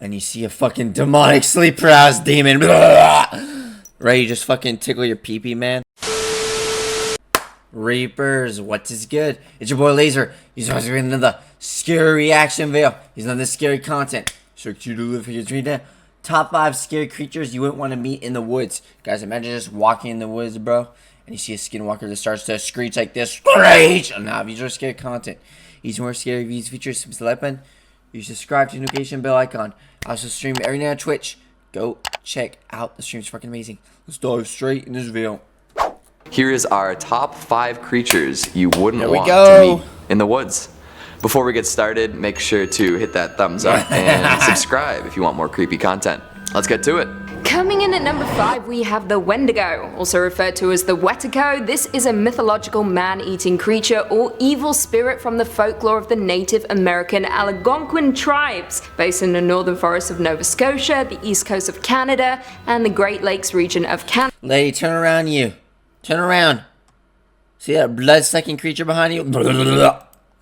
and you see a fucking demonic sleeper ass demon, right? You just fucking tickle your pee-pee, man. Reapers, what is good? It's your boy Laser. He's about to get another scary reaction video. He's another scary content. So cute to live for your dream. Top 5 scary creatures you wouldn't want to meet in the woods. Guys, imagine just walking in the woods, bro, and you see a skinwalker that starts to screech like this. Screech! Nah, these are scary content. These more scary videos features some weapon. You subscribe to the notification bell icon. I also stream every night on Twitch. Go check out the stream. It's fucking amazing. Let's dive straight in this video. Here is our top 5 creatures you wouldn't want to meet in the woods. Before we get started, make sure to hit that thumbs up and subscribe if you want more creepy content. Let's get to it. Coming in at number 5, we have the Wendigo, also referred to as the Wetico. This is a mythological man-eating creature or evil spirit from the folklore of the Native American Algonquin tribes, based in the northern forests of Nova Scotia, the east coast of Canada, and the Great Lakes region of Canada. Lady, turn around, you. Turn around. See that blood-sucking creature behind you?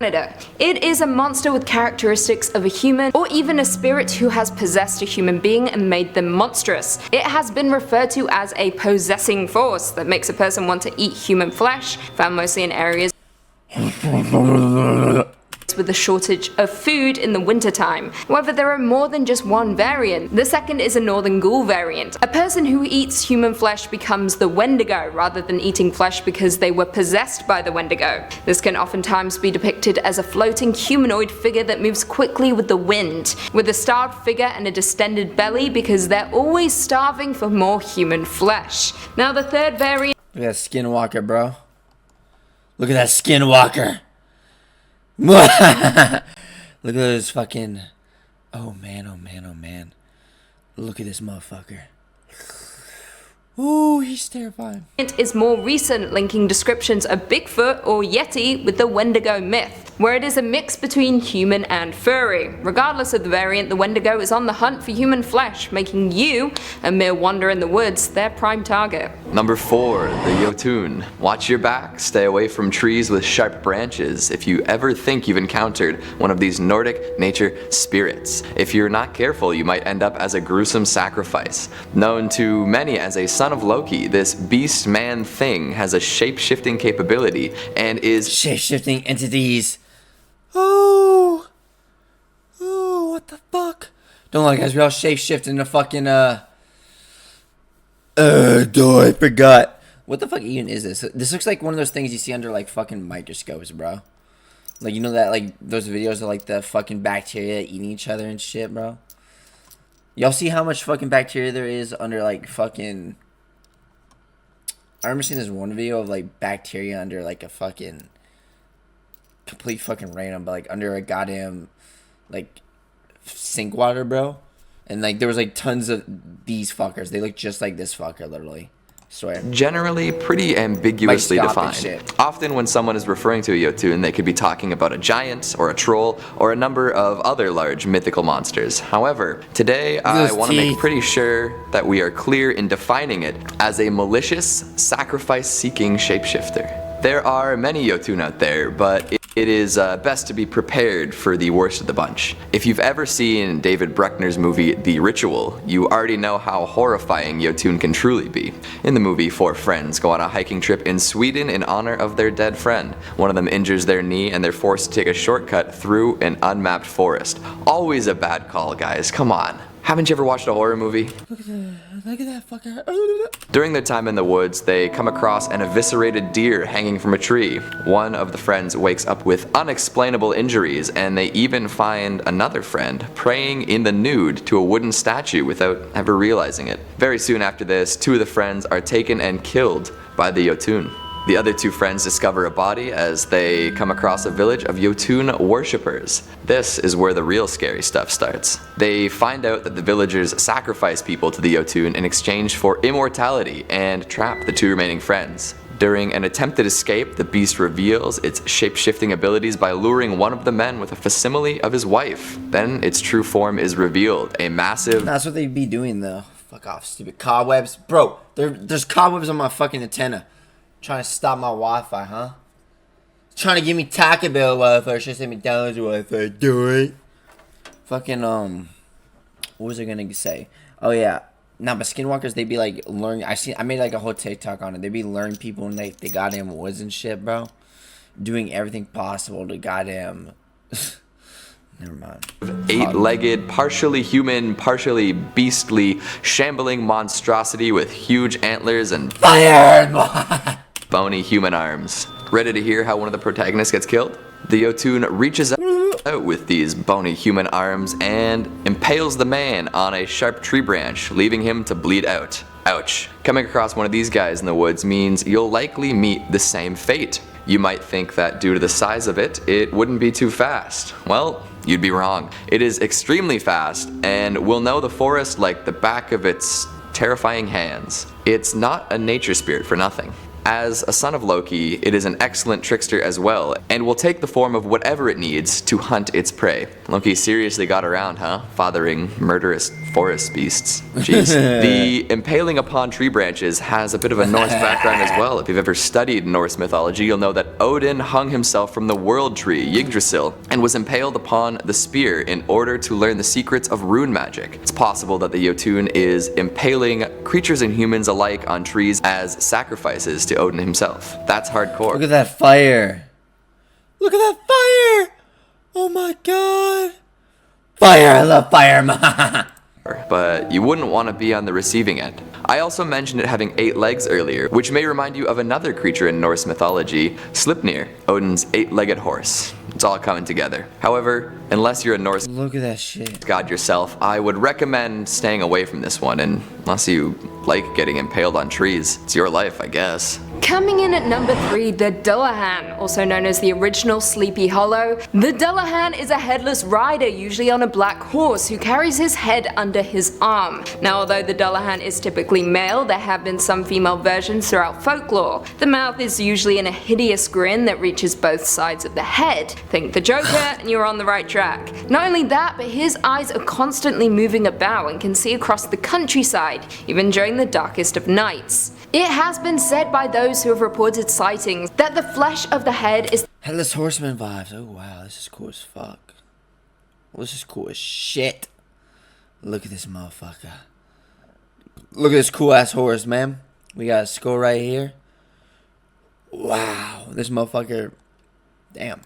It is a monster with characteristics of a human or even a spirit who has possessed a human being and made them monstrous. It has been referred to as a possessing force that makes a person want to eat human flesh, found mostly in areas with a shortage of food in the wintertime. However, there are more than just one variant. The second is a northern ghoul variant. A person who eats human flesh becomes the Wendigo rather than eating flesh because they were possessed by the Wendigo. This can oftentimes be depicted as a floating humanoid figure that moves quickly with the wind, with a starved figure and a distended belly because they're always starving for more human flesh. Now the third variant— Look at that skinwalker, bro. Look at that skinwalker. Look at this fucking... Oh man, oh man, oh man. Look at this motherfucker. Ooh, he's terrifying. It is more recent, linking descriptions of Bigfoot or Yeti with the Wendigo myth, where it is a mix between human and furry. Regardless of the variant, the Wendigo is on the hunt for human flesh, making you, a mere wanderer in the woods, their prime target. Number 4, the Jotun. Watch your back, stay away from trees with sharp branches if you ever think you've encountered one of these Nordic nature spirits. If you're not careful, you might end up as a gruesome sacrifice. Known to many as a son of Loki, this beast man thing has a shape-shifting capability and is shape-shifting entities. Oh, what the fuck? Don't lie, guys. We all shape-shift into fucking I forgot. What the fuck even is this? This looks like one of those things you see under like fucking microscopes, bro. Like, you know that, like, those videos of like the fucking bacteria eating each other and shit, bro. Y'all see how much fucking bacteria there is under like fucking... I remember seeing this one video of like bacteria under like a fucking complete fucking random, but like under a goddamn like sink water, bro. And like there was like tons of these fuckers. They look just like this fucker, literally. Swear. Generally pretty ambiguously defined. Often when someone is referring to a Jotun, they could be talking about a giant or a troll or a number of other large mythical monsters. However, today I want to make pretty sure that we are clear in defining it as a malicious, sacrifice-seeking shapeshifter. There are many Jotun out there, but it is best to be prepared for the worst of the bunch. If you've ever seen David Bruckner's movie The Ritual, you already know how horrifying Jotun can truly be. In the movie, 4 friends go on a hiking trip in Sweden in honor of their dead friend. One of them injures their knee and they're forced to take a shortcut through an unmapped forest. Always a bad call, guys, come on. Haven't you ever watched a horror movie? Look at that fucker. During their time in the woods, they come across an eviscerated deer hanging from a tree. One of the friends wakes up with unexplainable injuries, and they even find another friend praying in the nude to a wooden statue without ever realizing it. Very soon after this, 2 of the friends are taken and killed by the Jotun. The other 2 friends discover a body as they come across a village of Jotun worshippers. This is where the real scary stuff starts. They find out that the villagers sacrifice people to the Jotun in exchange for immortality and trap the 2 remaining friends. During an attempted escape, the beast reveals its shape-shifting abilities by luring one of the men with a facsimile of his wife. Then its true form is revealed, a massive... That's what they'd be doing though. Fuck off, stupid cobwebs. Bro, there's cobwebs on my fucking antenna. Trying to stop my Wi-Fi, huh? Trying to give me Taco Bell Wi-Fi. Should say McDonald's Wi-Fi. Do it. Fucking, what was I gonna say? Oh yeah. Nah, but skinwalkers, they be like luring. I made like a whole TikTok on it. They be luring people in like the goddamn woods and shit, bro. Doing everything possible to goddamn. Never mind. 8-legged, partially human, partially beastly, shambling monstrosity with huge antlers and fire, bony human arms. Ready to hear how one of the protagonists gets killed? The Yotun reaches out with these bony human arms and impales the man on a sharp tree branch, leaving him to bleed out. Ouch. Coming across one of these guys in the woods means you'll likely meet the same fate. You might think that due to the size of it, it wouldn't be too fast. Well, you'd be wrong. It is extremely fast and will know the forest like the back of its terrifying hands. It's not a nature spirit for nothing. As a son of Loki, it is an excellent trickster as well, and will take the form of whatever it needs to hunt its prey. Loki seriously got around, huh? Fathering murderous forest beasts. Jeez. The impaling upon tree branches has a bit of a Norse background as well. If you've ever studied Norse mythology, you'll know that Odin hung himself from the world tree, Yggdrasil, and was impaled upon the spear in order to learn the secrets of rune magic. It's possible that the Jotun is impaling creatures and humans alike on trees as sacrifices to Odin himself. That's hardcore. Look at that fire. Look at that fire. Oh my god. Fire, I love fire. But you wouldn't want to be on the receiving end. I also mentioned it having 8 legs earlier, which may remind you of another creature in Norse mythology, Sleipnir, Odin's 8-legged horse. It's all coming together. However, unless you're a Norse look at that shit god yourself, I would recommend staying away from this one, and unless you like getting impaled on trees, it's your life, I guess. Coming in at number 3, the Dullahan, also known as the original Sleepy Hollow. The Dullahan is a headless rider, usually on a black horse, who carries his head under his arm. Now, although the Dullahan is typically male, there have been some female versions throughout folklore. The mouth is usually in a hideous grin that reaches both sides of the head. Think the Joker and you're on the right track. Not only that, but his eyes are constantly moving about and can see across the countryside, even during the darkest of nights. It has been said by those who have reported sightings that the flesh of the head is Headless Horseman vibes. Oh wow, this is cool as fuck. Well, this is cool as shit. Look at this motherfucker. Look at this cool ass horse, man. We got a skull right here. Wow, this motherfucker. Damn.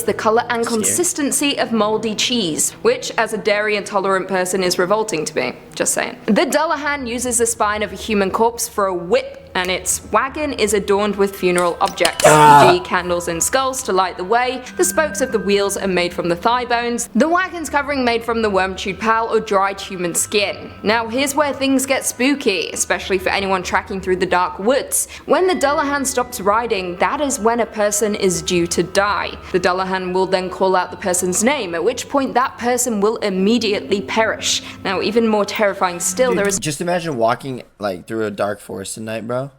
the colour and consistency of mouldy cheese, which as a dairy intolerant person is revolting to me, just saying. The Dullahan uses the spine of a human corpse for a whip, and its wagon is adorned with funeral objects, e.g. candles and skulls to light the way. The spokes of the wheels are made from the thigh bones, the wagon's covering made from the worm-chewed pal or dried human skin. Now here's where things get spooky, especially for anyone tracking through the dark woods. When the Dullahan stops riding, that is when a person is due to die. The Dullahan will then call out the person's name, at which point that person will immediately perish. Now even more terrifying still, there is— Just imagine walking like through a dark forest at night, bro,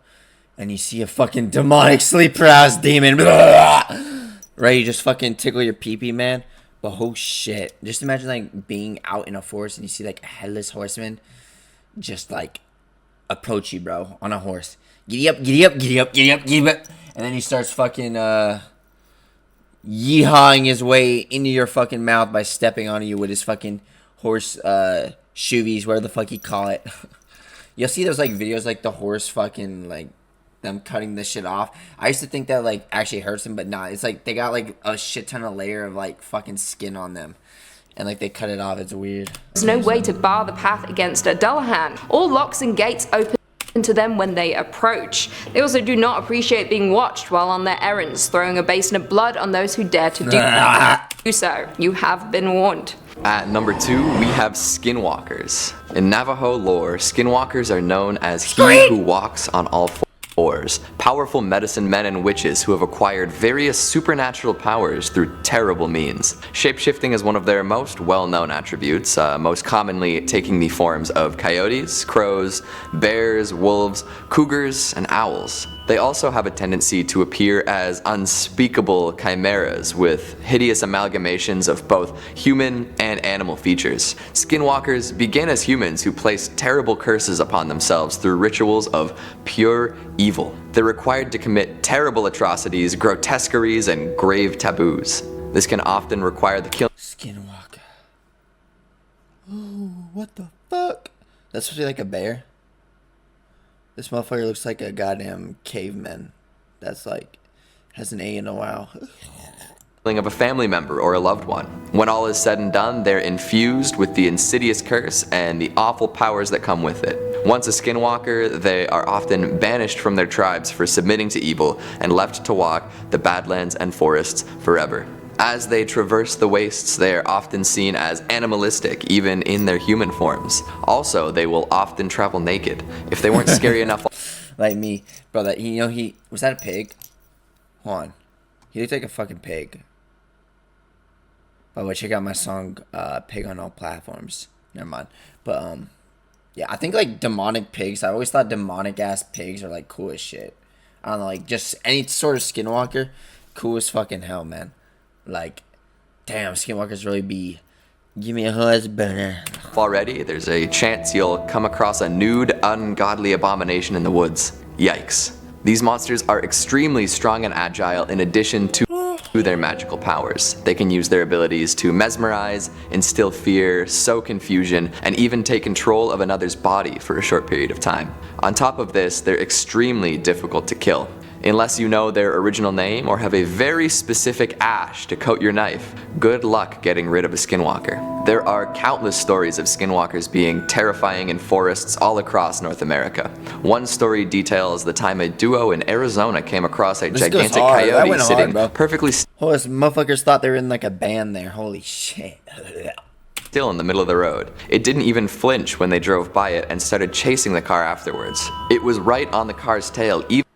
and you see a fucking demonic sleep paralysis demon, right? You just fucking tickle your pee-pee, man. But oh shit, just imagine like being out in a forest and you see like a headless horseman just like approach you, bro, on a horse. Giddy up, giddy up, giddy up, giddy up, giddy up. And then he starts fucking yeehawing his way into your fucking mouth by stepping on you with his fucking horse shoevies, whatever the fuck you call it. You'll see those like videos like the horse fucking like them cutting this shit off. I used to think that like actually hurts them, but nah, it's like they got like a shit ton of layer of like fucking skin on them, and like they cut it off. It's weird. There's no way to bar the path against a Dullahan. All locks and gates open to them when they approach. They also do not appreciate being watched while on their errands, throwing a basin of blood on those who dare to do so. You have been warned. At number 2, we have skinwalkers. In Navajo lore, skinwalkers are known as he who walks on all fours. Powerful medicine men and witches who have acquired various supernatural powers through terrible means. Shapeshifting is one of their most well-known attributes, most commonly taking the forms of coyotes, crows, bears, wolves, cougars, and owls. They also have a tendency to appear as unspeakable chimeras with hideous amalgamations of both human and animal features. Skinwalkers begin as humans who place terrible curses upon themselves through rituals of pure evil. They're required to commit terrible atrocities, grotesqueries, and grave taboos. This can often require the killing Skinwalker. Oh, what the fuck? That's supposed to be like a bear. This motherfucker looks like a goddamn caveman. That's like, has an A in a while. Of a family member or a loved one. When all is said and done, they're infused with the insidious curse and the awful powers that come with it. Once a skinwalker, they are often banished from their tribes for submitting to evil and left to walk the badlands and forests forever. As they traverse the wastes, they are often seen as animalistic, even in their human forms. Also, they will often travel naked. If they weren't scary enough, like me, bro. That he was that a pig? Hold on, he looked like a fucking pig. By the way, check out my song, Pig on all platforms. Never mind. But, yeah, I think, like, demonic pigs. I always thought demonic-ass pigs are, like, cool as shit. I don't know, like, just any sort of skinwalker, cool as fucking hell, man. Like, damn, skinwalkers really be, give me a husband. Already, there's a chance you'll come across a nude, ungodly abomination in the woods. Yikes. These monsters are extremely strong and agile in addition to their magical powers. They can use their abilities to mesmerize, instill fear, sow confusion, and even take control of another's body for a short period of time. On top of this, they're extremely difficult to kill. Unless you know their original name or have a very specific ash to coat your knife, good luck getting rid of a skinwalker. There are countless stories of skinwalkers being terrifying in forests all across North America. One story details the time a duo in Arizona came across a gigantic coyote sitting perfectly Holy motherfuckers thought they were in like a band there. Holy shit. still in the middle of the road. It didn't even flinch when they drove by it and started chasing the car afterwards. It was right on the car's tail, even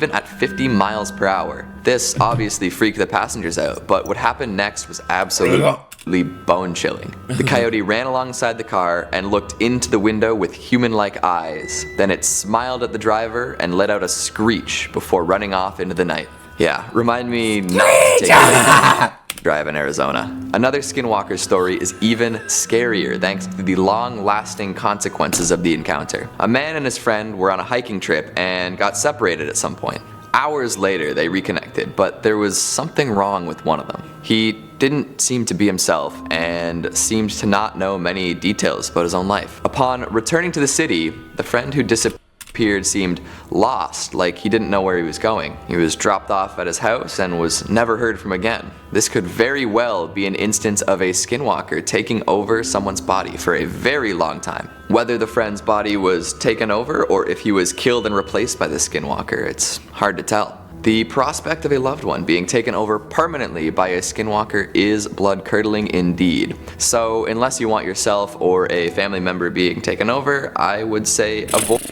at 50 miles per hour. This obviously freaked the passengers out, but what happened next was absolutely bone-chilling. The coyote ran alongside the car and looked into the window with human-like eyes. Then it smiled at the driver and let out a screech before running off into the night. Yeah, remind me not to take a drive in Arizona. Another skinwalker story is even scarier thanks to the long-lasting consequences of the encounter. A man and his friend were on a hiking trip and got separated at some point. Hours later they reconnected, but there was something wrong with one of them. He didn't seem to be himself and seemed to not know many details about his own life. Upon returning to the city, the friend who disappeared seemed lost, like he didn't know where he was going. He was dropped off at his house and was never heard from again. This could very well be an instance of a skinwalker taking over someone's body for a very long time. Whether the friend's body was taken over or if he was killed and replaced by the skinwalker, it's hard to tell. The prospect of a loved one being taken over permanently by a skinwalker is blood-curdling indeed. So unless you want yourself or a family member being taken over, I would say avoid.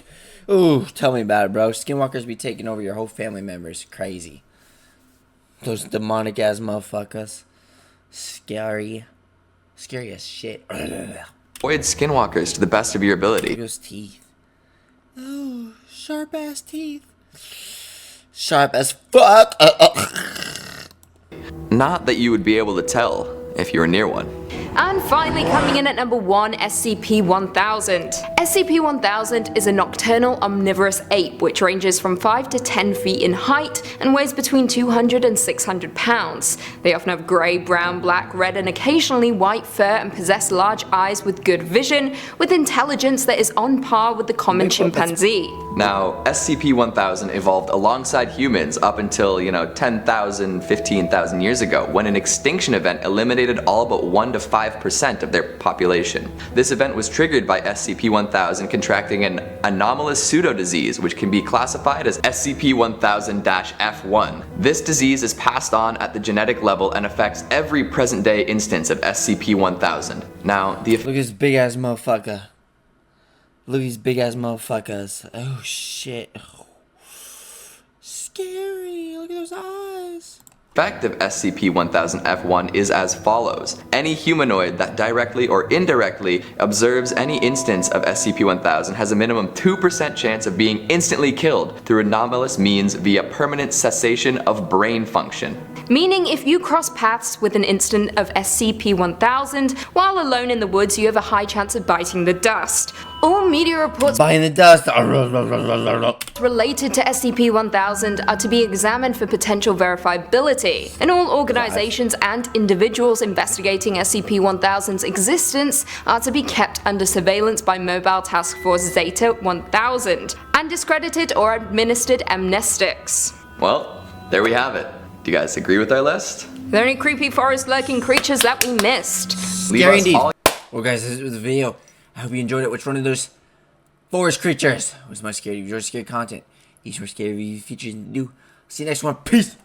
Ooh, tell me about it, bro. Skinwalkers be taking over your whole family members. Crazy. Those demonic ass motherfuckers. Scary. Scary as shit. Avoid skinwalkers to the best of your ability. Look at those teeth. Oh, sharp ass teeth. Sharp as fuck. Not that you would be able to tell if you were near one. And finally coming in at number 1, SCP-1000. SCP-1000 is a nocturnal omnivorous ape which ranges from 5 to 10 feet in height and weighs between 200 and 600 pounds. They often have grey, brown, black, red and occasionally white fur and possess large eyes with good vision, with intelligence that is on par with the common chimpanzee. Now, SCP-1000 evolved alongside humans up until, 10,000, 15,000 years ago, when an extinction event eliminated all but 1 to 5% of their population. This event was triggered by SCP-1000 contracting an anomalous pseudo-disease which can be classified as SCP-1000-F1. This disease is passed on at the genetic level and affects every present-day instance of SCP-1000. Now, Look at this big ass motherfucker. Look at these big ass motherfuckers. Oh shit. Oh. Scary. Look at those eyes. effect of SCP-1000-F1 is as follows. Any humanoid that directly or indirectly observes any instance of SCP-1000 has a minimum 2% chance of being instantly killed through anomalous means via permanent cessation of brain function. Meaning if you cross paths with an instant of SCP-1000 while alone in the woods, you have a high chance of biting the dust. All media reports Biting the dust. related to SCP-1000 are to be examined for potential verifiability, and all organizations and individuals investigating SCP-1000's existence are to be kept under surveillance by Mobile Task Force Zeta-1000 and discredited or administered amnestics. Well, there we have it. Do you guys agree with our list? Are there any creepy forest lurking creatures that we missed? Leave Scary us indeed. all Well, guys, this was the video. I hope you enjoyed it. Which one of those forest creatures was most scary? If you enjoyed scary content, these were scary features to do. See you next one. Peace.